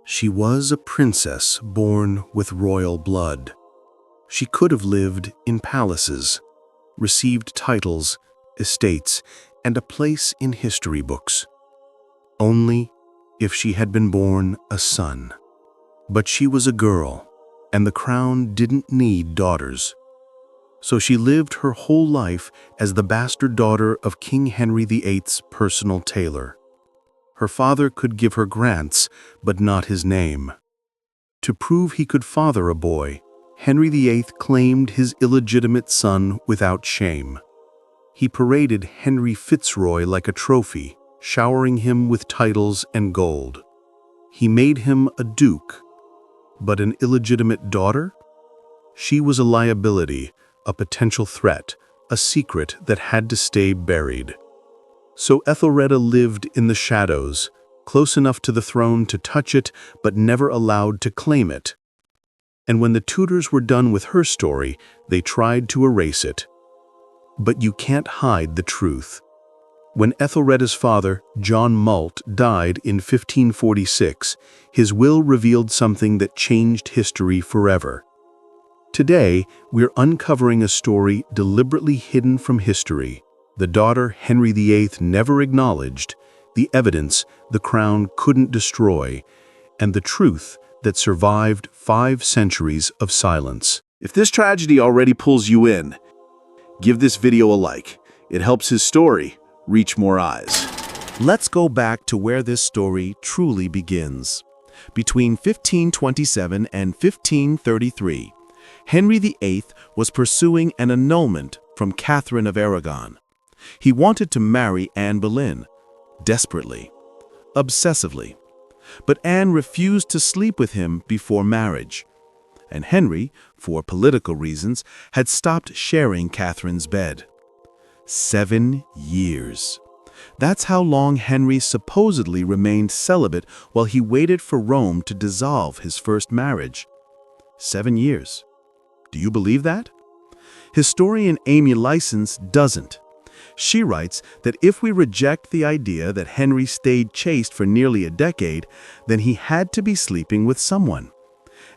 She was a princess born with royal blood. She could have lived in palaces, received titles, estates, and a place in history books. Only if she had been born a son. But she was a girl, and the crown didn't need daughters. So she lived her whole life as the bastard daughter of King Henry VIII's personal tailor. Her father could give her grants, but not his name. To prove he could father a boy, Henry VIII claimed his illegitimate son without shame. He paraded Henry Fitzroy like a trophy, showering him with titles and gold. He made him a duke. But an illegitimate daughter? She was a liability, a potential threat, a secret that had to stay buried. So Ethelreda lived in the shadows, close enough to the throne to touch it, but never allowed to claim it. And when the Tudors were done with her story, they tried to erase it. But you can't hide the truth. When Ethelreda's father, John Malte, died in 1546, his will revealed something that changed history forever. Today, we're uncovering a story deliberately hidden from history. The daughter Henry VIII never acknowledged, the evidence the crown couldn't destroy, and the truth that survived 5 centuries of silence. If this tragedy already pulls you in, give this video a like. It helps his story reach more eyes. Let's go back to where this story truly begins. Between 1527 and 1533, Henry VIII was pursuing an annulment from Catherine of Aragon. He wanted to marry Anne Boleyn, desperately, obsessively. But Anne refused to sleep with him before marriage. And Henry, for political reasons, had stopped sharing Catherine's bed. 7 years. That's how long Henry supposedly remained celibate while he waited for Rome to dissolve his first marriage. 7 years. Do you believe that? Historian Amy Licence doesn't. She writes that if we reject the idea that Henry stayed chaste for nearly a decade, then he had to be sleeping with someone.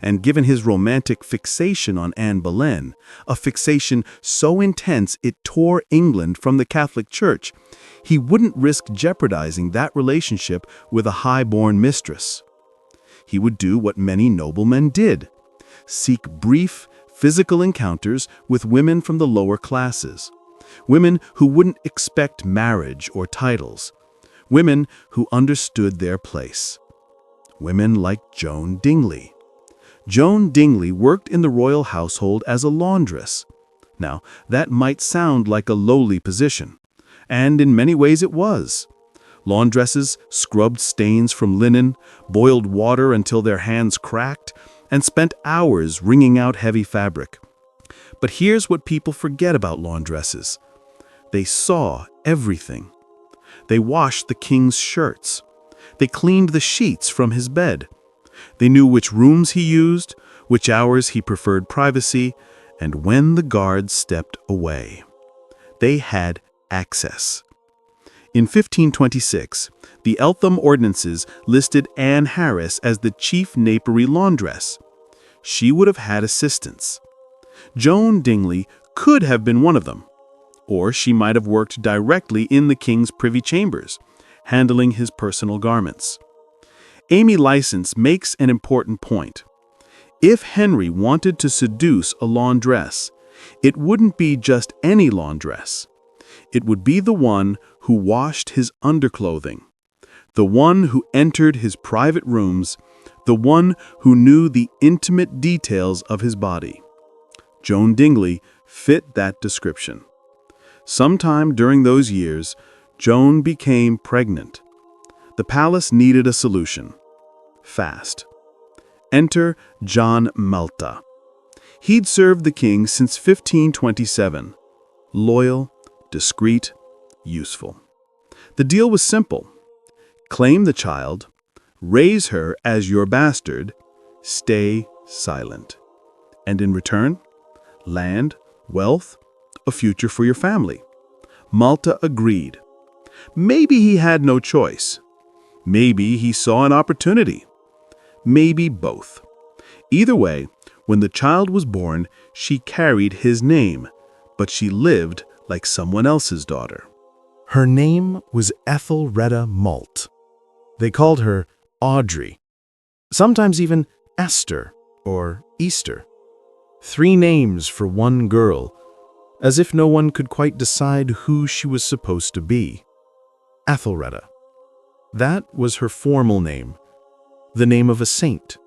And given his romantic fixation on Anne Boleyn, a fixation so intense it tore England from the Catholic Church, he wouldn't risk jeopardizing that relationship with a high-born mistress. He would do what many noblemen did: seek brief, physical encounters with women from the lower classes. Women who wouldn't expect marriage or titles. Women who understood their place. Women like Joan Dingley. Joan Dingley worked in the royal household as a laundress. Now, that might sound like a lowly position, and in many ways it was. Laundresses scrubbed stains from linen, boiled water until their hands cracked, and spent hours wringing out heavy fabric. But here's what people forget about laundresses. They saw everything. They washed the king's shirts. They cleaned the sheets from his bed. They knew which rooms he used, which hours he preferred privacy, and when the guards stepped away. They had access. In 1526, the Eltham Ordinances listed Anne Harris as the chief napery laundress. She would have had assistants. Joan Dingley could have been one of them, or she might have worked directly in the king's privy chambers, handling his personal garments. Amy Licence makes an important point. If Henry wanted to seduce a laundress, it wouldn't be just any laundress. It would be the one who washed his underclothing, the one who entered his private rooms, the one who knew the intimate details of his body. Joan Dingley fit that description. Sometime during those years, Joan became pregnant. The palace needed a solution. Fast. Enter John Malte. He'd served the king since 1527. Loyal, discreet, useful. The deal was simple. Claim the child, raise her as your bastard, stay silent. And in return, land, wealth, a future for your family. Malte agreed. Maybe he had no choice. Maybe he saw an opportunity. Maybe both. Either way, when the child was born, she carried his name, but she lived like someone else's daughter. Her name was Ethelreda Malte. They called her Audrey, sometimes even Esther or Easter. 3 names for one girl, as if no one could quite decide who she was supposed to be. Ethelreda. That was her formal name, the name of a saint.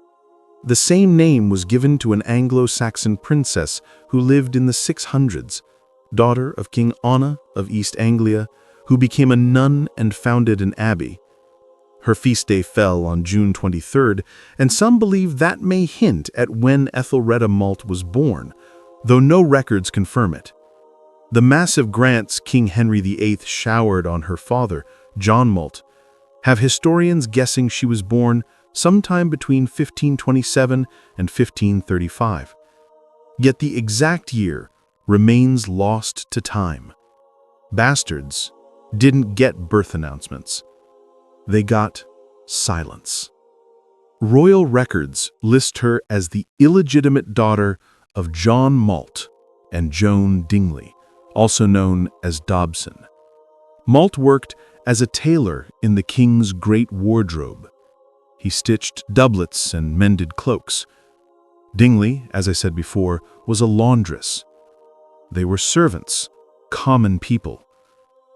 The same name was given to an Anglo-Saxon princess who lived in the 600s, daughter of King Anna of East Anglia, who became a nun and founded an abbey. Her feast day fell on June 23rd, and some believe that may hint at when Ethelreda Malte was born, though no records confirm it. The massive grants King Henry VIII showered on her father, John Malte, have historians guessing she was born sometime between 1527 and 1535. Yet the exact year remains lost to time. Bastards didn't get birth announcements. They got silence. Royal records list her as the illegitimate daughter of John Malte and Joan Dingley, also known as Dobson. Malte worked as a tailor in the king's great wardrobe. He stitched doublets and mended cloaks. Dingley, as I said before, was a laundress. They were servants, common people.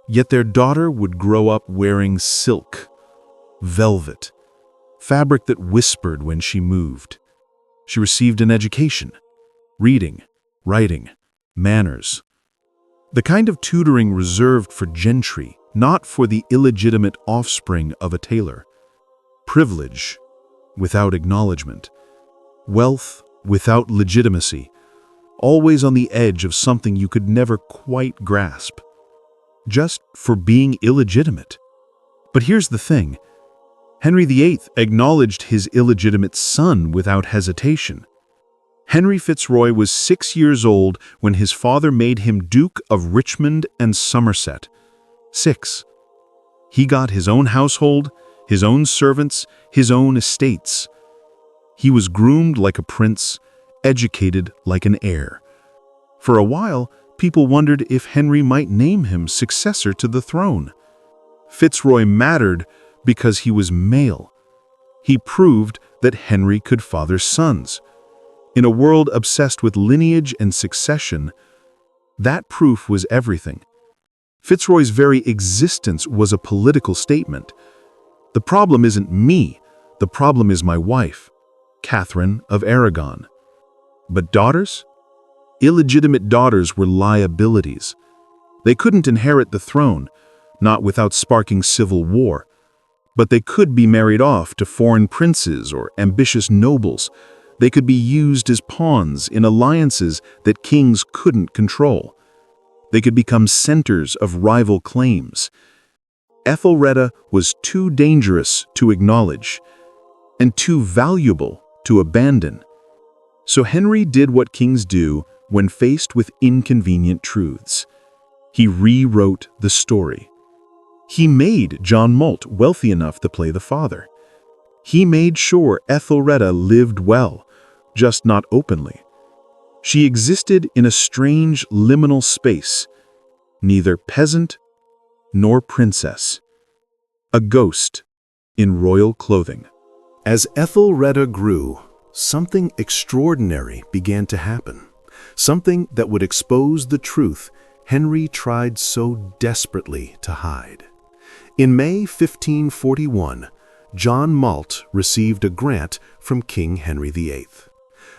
Yet their daughter would grow up wearing silk, velvet, fabric that whispered when she moved. She received an education, reading, writing, manners. The kind of tutoring reserved for gentry, not for the illegitimate offspring of a tailor. Privilege without acknowledgement. Wealth without legitimacy. Always on the edge of something you could never quite grasp. Just for being illegitimate. But here's the thing. Henry VIII acknowledged his illegitimate son without hesitation. Henry Fitzroy was 6 years old when his father made him Duke of Richmond and Somerset. 6. He got his own household, his own servants, his own estates. He was groomed like a prince, educated like an heir. For a while, people wondered if Henry might name him successor to the throne. Fitzroy mattered because he was male. He proved that Henry could father sons. In a world obsessed with lineage and succession, that proof was everything. Fitzroy's very existence was a political statement. The problem isn't me, the problem is my wife, Catherine of Aragon. But daughters? Illegitimate daughters were liabilities. They couldn't inherit the throne, not without sparking civil war. But they could be married off to foreign princes or ambitious nobles. They could be used as pawns in alliances that kings couldn't control. They could become centers of rival claims. Ethelreda was too dangerous to acknowledge and too valuable to abandon. So Henry did what kings do when faced with inconvenient truths. He rewrote the story. He made John Malte wealthy enough to play the father. He made sure Ethelreda lived well, just not openly. She existed in a strange liminal space, neither peasant nor princess. A ghost in royal clothing. As Ethelreda grew, something extraordinary began to happen. Something that would expose the truth Henry tried so desperately to hide. In May 1541, John Malte received a grant from King Henry VIII.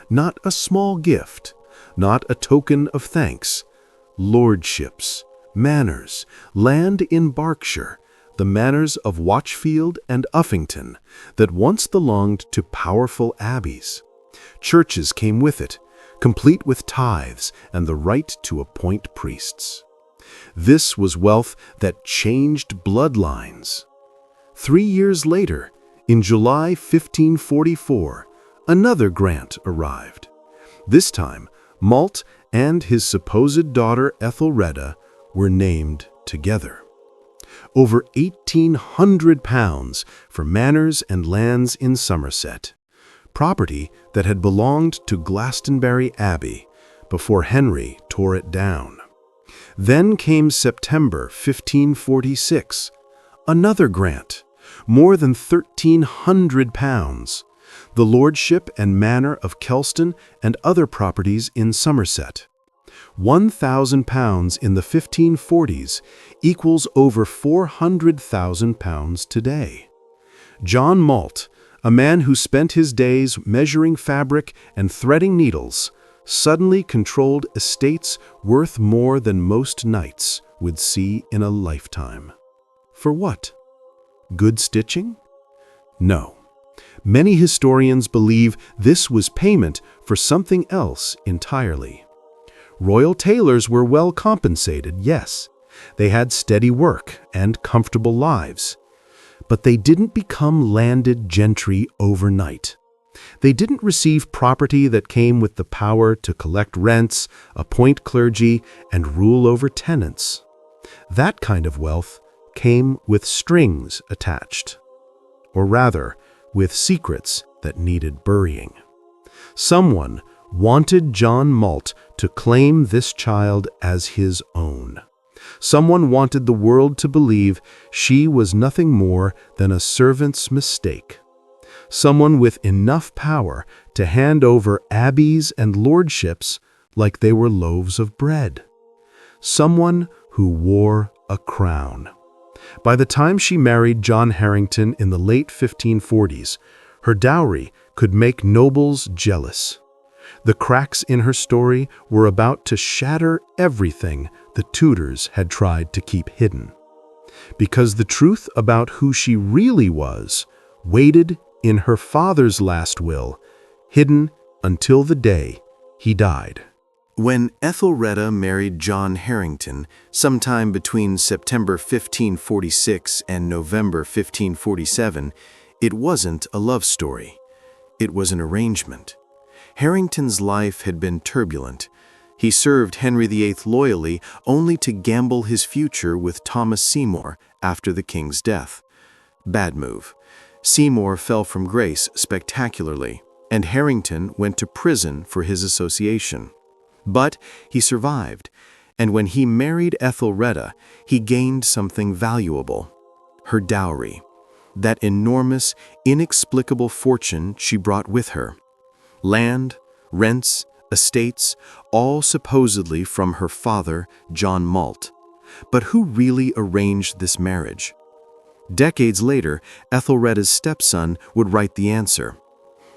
Not a small gift, not a token of thanks. Lordships, manors, land in Berkshire, the manors of Watchfield and Uffington that once belonged to powerful abbeys. Churches came with it, complete with tithes and the right to appoint priests. This was wealth that changed bloodlines. 3 years later, in July 1544, another grant arrived. This time, Malte and his supposed daughter Ethelreda were named together. Over £1,800 for manors and lands in Somerset. property that had belonged to Glastonbury Abbey before Henry tore it down. Then came September 1546, another grant, more than £1,300, the lordship and manor of Kelston and other properties in Somerset. £1,000 in the 1540s equals over £400,000 today. John Malte, a man who spent his days measuring fabric and threading needles, suddenly controlled estates worth more than most knights would see in a lifetime. For what? Good stitching? No. Many historians believe this was payment for something else entirely. Royal tailors were well compensated, yes. They had steady work and comfortable lives. But they didn't become landed gentry overnight. They didn't receive property that came with the power to collect rents, appoint clergy, and rule over tenants. That kind of wealth came with strings attached. Or rather, with secrets that needed burying. Someone wanted John Malte to claim this child as his own. Someone wanted the world to believe she was nothing more than a servant's mistake. Someone with enough power to hand over abbeys and lordships like they were loaves of bread. Someone who wore a crown. By the time she married John Harington in the late 1540s, her dowry could make nobles jealous. The cracks in her story were about to shatter everything the Tudors had tried to keep hidden. Because the truth about who she really was waited in her father's last will, hidden until the day he died. When Ethelreda married John Harington sometime between September 1546 and November 1547, it wasn't a love story. It was an arrangement. Harington's life had been turbulent. He served Henry VIII loyally only to gamble his future with Thomas Seymour after the king's death. Bad move. Seymour fell from grace spectacularly, and Harington went to prison for his association. But he survived, and when he married Ethelreda, he gained something valuable: her dowry, that enormous, inexplicable fortune she brought with her. Land, rents, estates, all supposedly from her father, John Malte. But who really arranged this marriage? Decades later, Ethelreda's stepson would write the answer.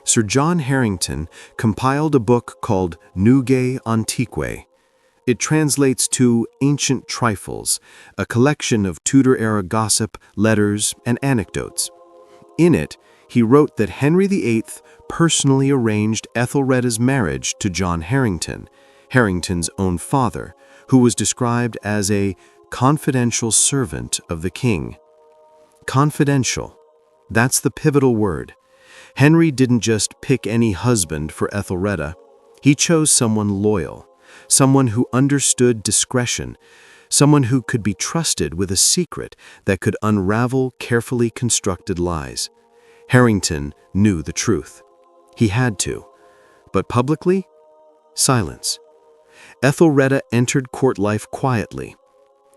Sir John Harington compiled a book called Nugae Antiquae. It translates to Ancient Trifles, a collection of Tudor-era gossip, letters, and anecdotes. In it, he wrote that Henry VIII personally arranged Ethelreda's marriage to John Harington, Harington's own father, who was described as a confidential servant of the king. Confidential. That's the pivotal word. Henry didn't just pick any husband for Ethelreda. He chose someone loyal, someone who understood discretion, someone who could be trusted with a secret that could unravel carefully constructed lies. Harington knew the truth. He had to. But publicly? Silence. Ethelreda entered court life quietly.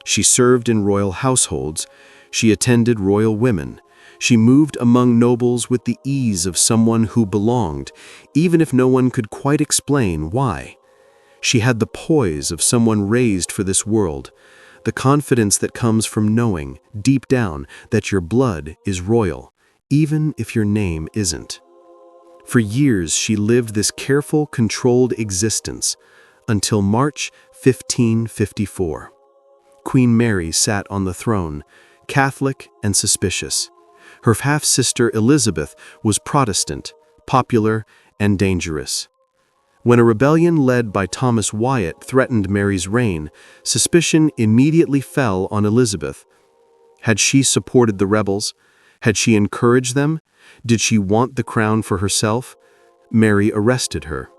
She served in royal households. She attended royal women. She moved among nobles with the ease of someone who belonged, even if no one could quite explain why. She had the poise of someone raised for this world, the confidence that comes from knowing, deep down, that your blood is royal, even if your name isn't. For years she lived this careful, controlled existence, until March 1554. Queen Mary sat on the throne, Catholic and suspicious. Her half-sister Elizabeth was Protestant, popular, and dangerous. When a rebellion led by Thomas Wyatt threatened Mary's reign, suspicion immediately fell on Elizabeth. Had she supported the rebels? Had she encouraged them? Did she want the crown for herself? Mary arrested her.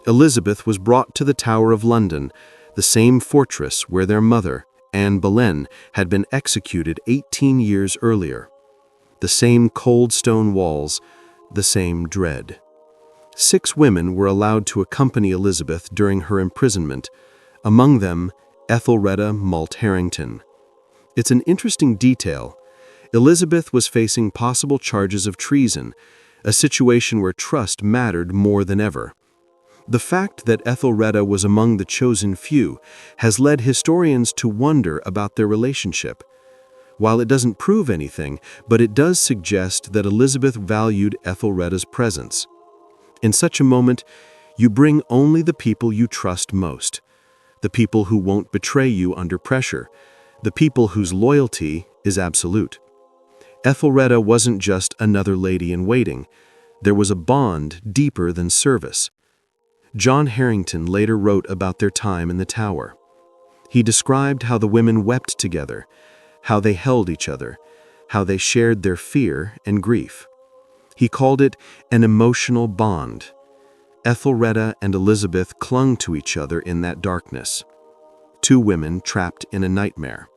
Elizabeth was brought to the Tower of London, the same fortress where their mother, Anne Boleyn, had been executed 18 years earlier. The same cold stone walls, the same dread. 6 women were allowed to accompany Elizabeth during her imprisonment, among them Ethelreda Malte Harrington. It's an interesting detail. Elizabeth was facing possible charges of treason, a situation where trust mattered more than ever. The fact that Ethelreda was among the chosen few has led historians to wonder about their relationship. While it doesn't prove anything, but it does suggest that Elizabeth valued Ethelreda's presence. In such a moment, you bring only the people you trust most, the people who won't betray you under pressure, the people whose loyalty is absolute. Ethelreda wasn't just another lady in waiting. There was a bond deeper than service. John Harrington later wrote about their time in the Tower. He described how the women wept together, how they held each other, how they shared their fear and grief. He called it an emotional bond. Ethelreda and Elizabeth clung to each other in that darkness. 2 women trapped in a nightmare,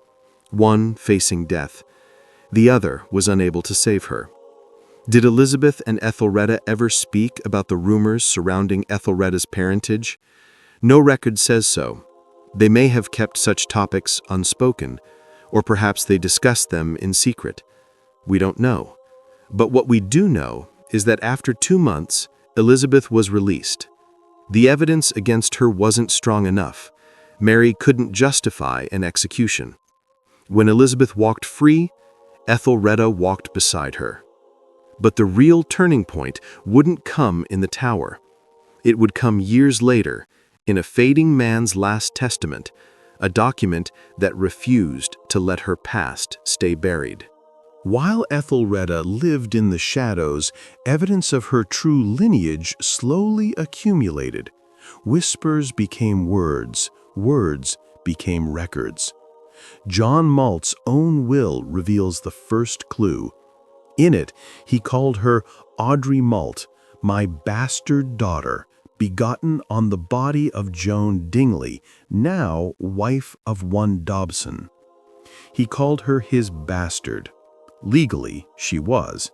one facing death. The other was unable to save her. Did Elizabeth and Ethelreda ever speak about the rumors surrounding Ethelreda's parentage? No record says so. They may have kept such topics unspoken, or perhaps they discussed them in secret. We don't know. But what we do know is that after 2 months, Elizabeth was released. The evidence against her wasn't strong enough. Mary couldn't justify an execution. When Elizabeth walked free, Ethelreda walked beside her. But the real turning point wouldn't come in the Tower. It would come years later, in a fading man's last testament, a document that refused to let her past stay buried. While Ethelreda lived in the shadows, evidence of her true lineage slowly accumulated. Whispers became words, words became records. John Malte's own will reveals the first clue. In it, he called her Audrey Malte, my bastard daughter, begotten on the body of Joan Dingley, now wife of one Dobson. He called her his bastard. Legally, she was.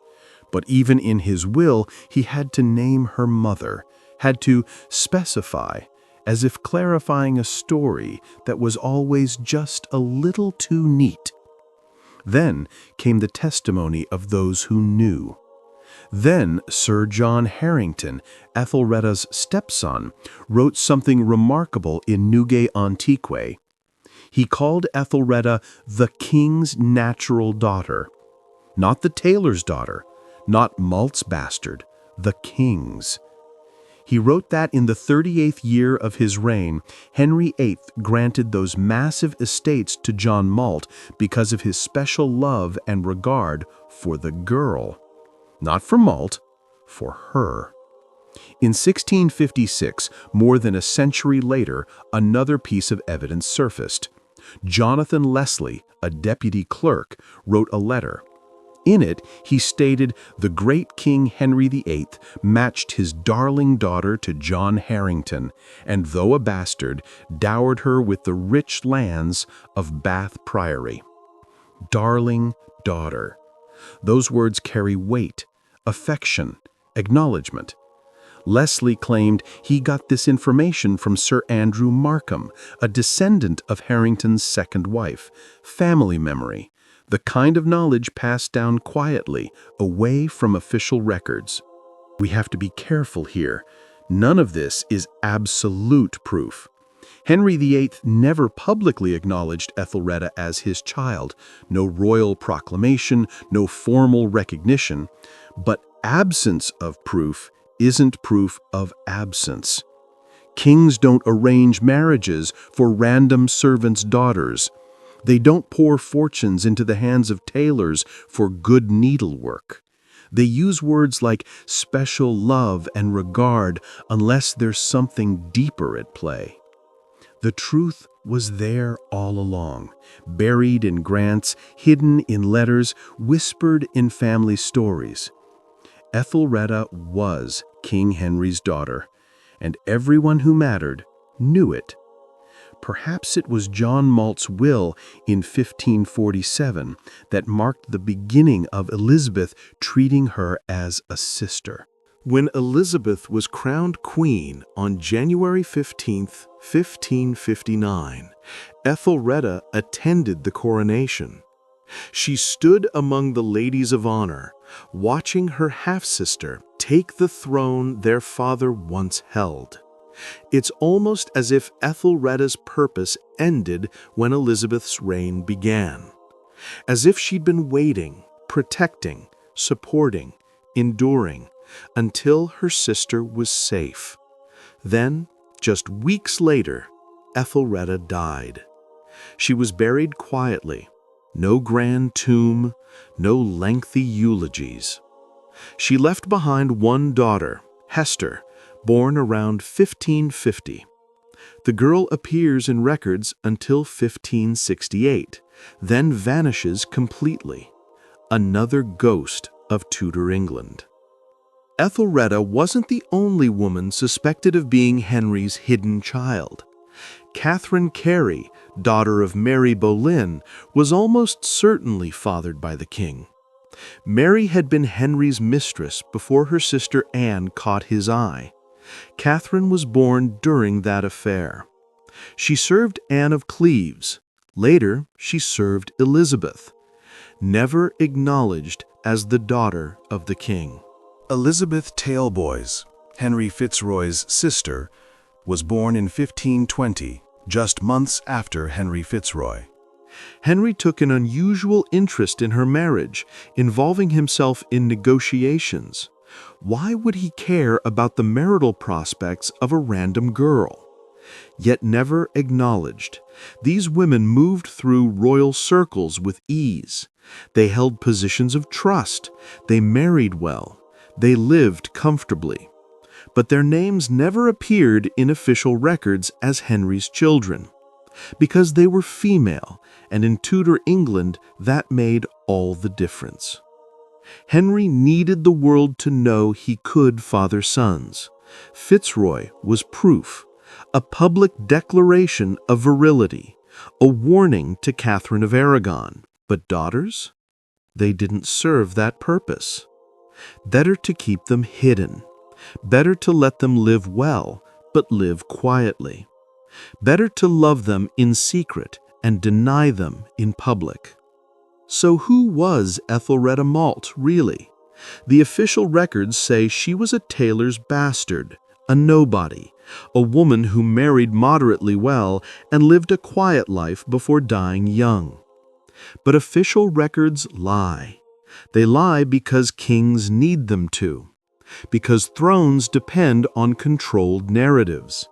But even in his will, he had to name her mother, had to specify, as if clarifying a story that was always just a little too neat. Then came the testimony of those who knew. Then Sir John Harrington, Ethelreda's stepson, wrote something remarkable in Nugae Antiquae. He called Ethelreda the king's natural daughter. Not the tailor's daughter, not Malte's bastard, the king's. He wrote that in the 38th year of his reign, Henry VIII granted those massive estates to John Malte because of his special love and regard for the girl. Not for Malte, for her. In 1656, more than a century later, another piece of evidence surfaced. Jonathan Leslie, a deputy clerk, wrote a letter. In it, he stated the great King Henry VIII matched his darling daughter to John Harrington, and though a bastard, dowered her with the rich lands of Bath Priory. Darling daughter. Those words carry weight, affection, acknowledgement. Leslie claimed he got this information from Sir Andrew Markham, a descendant of Harrington's second wife, family memory. The kind of knowledge passed down quietly, away from official records. We have to be careful here. None of this is absolute proof. Henry VIII never publicly acknowledged Ethelreda as his child. No royal proclamation, no formal recognition. But absence of proof isn't proof of absence. Kings don't arrange marriages for random servants' daughters. They don't pour fortunes into the hands of tailors for good needlework. They use words like special love and regard unless there's something deeper at play. The truth was there all along, buried in grants, hidden in letters, whispered in family stories. Ethelreda was King Henry's daughter, and everyone who mattered knew it. Perhaps it was John Malte's will in 1547 that marked the beginning of Elizabeth treating her as a sister. When Elizabeth was crowned queen on January 15, 1559, Ethelreda attended the coronation. She stood among the ladies of honor, watching her half-sister take the throne their father once held. It's almost as if Ethelreda's purpose ended when Elizabeth's reign began. As if she'd been waiting, protecting, supporting, enduring, until her sister was safe. Then, just weeks later, Ethelreda died. She was buried quietly. No grand tomb, no lengthy eulogies. She left behind one daughter, Hester, born around 1550. The girl appears in records until 1568, then vanishes completely. Another ghost of Tudor England. Ethelreda wasn't the only woman suspected of being Henry's hidden child. Catherine Carey, daughter of Mary Boleyn, was almost certainly fathered by the king. Mary had been Henry's mistress before her sister Anne caught his eye. Catherine was born during that affair. She served Anne of Cleves. Later, she served Elizabeth, never acknowledged as the daughter of the king. Elizabeth Taleboys, Henry Fitzroy's sister, was born in 1520, just months after Henry Fitzroy. Henry took an unusual interest in her marriage, involving himself in negotiations. Why would he care about the marital prospects of a random girl? Yet never acknowledged, these women moved through royal circles with ease. They held positions of trust. They married well. They lived comfortably. But their names never appeared in official records as Henry's children, because they were female, and in Tudor England that made all the difference. Henry needed the world to know he could father sons. Fitzroy was proof, a public declaration of virility, a warning to Catherine of Aragon. But daughters? They didn't serve that purpose. Better to keep them hidden. Better to let them live well, but live quietly. Better to love them in secret and deny them in public. So who was Ethelreda Malte, really? The official records say she was a tailor's bastard, a nobody, a woman who married moderately well and lived a quiet life before dying young. But official records lie. They lie because kings need them to, because thrones depend on controlled narratives,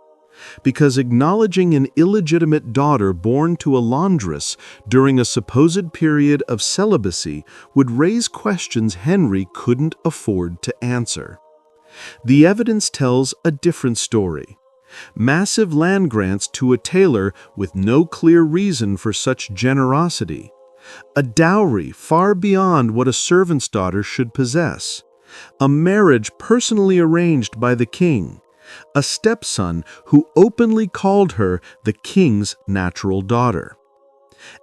because acknowledging an illegitimate daughter born to a laundress during a supposed period of celibacy would raise questions Henry couldn't afford to answer. The evidence tells a different story. Massive land grants to a tailor with no clear reason for such generosity. A dowry far beyond what a servant's daughter should possess. A marriage personally arranged by the king. A stepson who openly called her the king's natural daughter.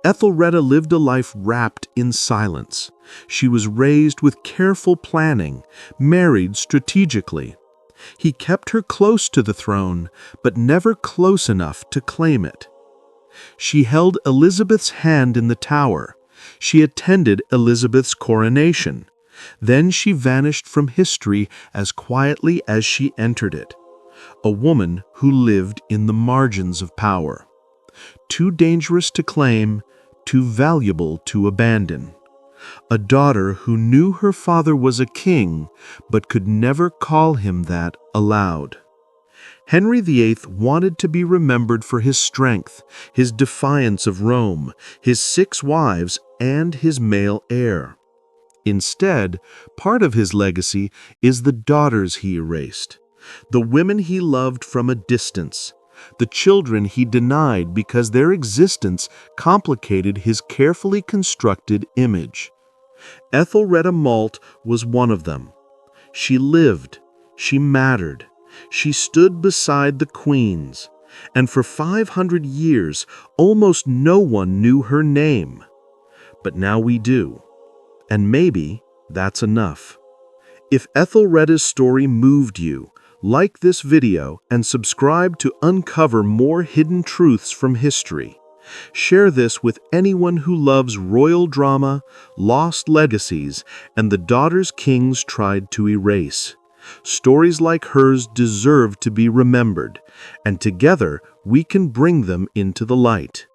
Ethelreda lived a life wrapped in silence. She was raised with careful planning, married strategically. He kept her close to the throne, but never close enough to claim it. She held Elizabeth's hand in the Tower. She attended Elizabeth's coronation. Then she vanished from history as quietly as she entered it. A woman who lived in the margins of power. Too dangerous to claim, too valuable to abandon. A daughter who knew her father was a king, but could never call him that aloud. Henry VIII wanted to be remembered for his strength, his defiance of Rome, his 6 wives, and his male heir. Instead, part of his legacy is the daughters he erased, the women he loved from a distance, the children he denied because their existence complicated his carefully constructed image. Ethelreda Malte was one of them. She lived, she mattered, she stood beside the queens, and for 500 years almost no one knew her name. But now we do, and maybe that's enough. If Ethelreda's story moved you, like this video and subscribe to uncover more hidden truths from history. Share this with anyone who loves royal drama, lost legacies, and the daughters kings tried to erase. Stories like hers deserve to be remembered, and together we can bring them into the light.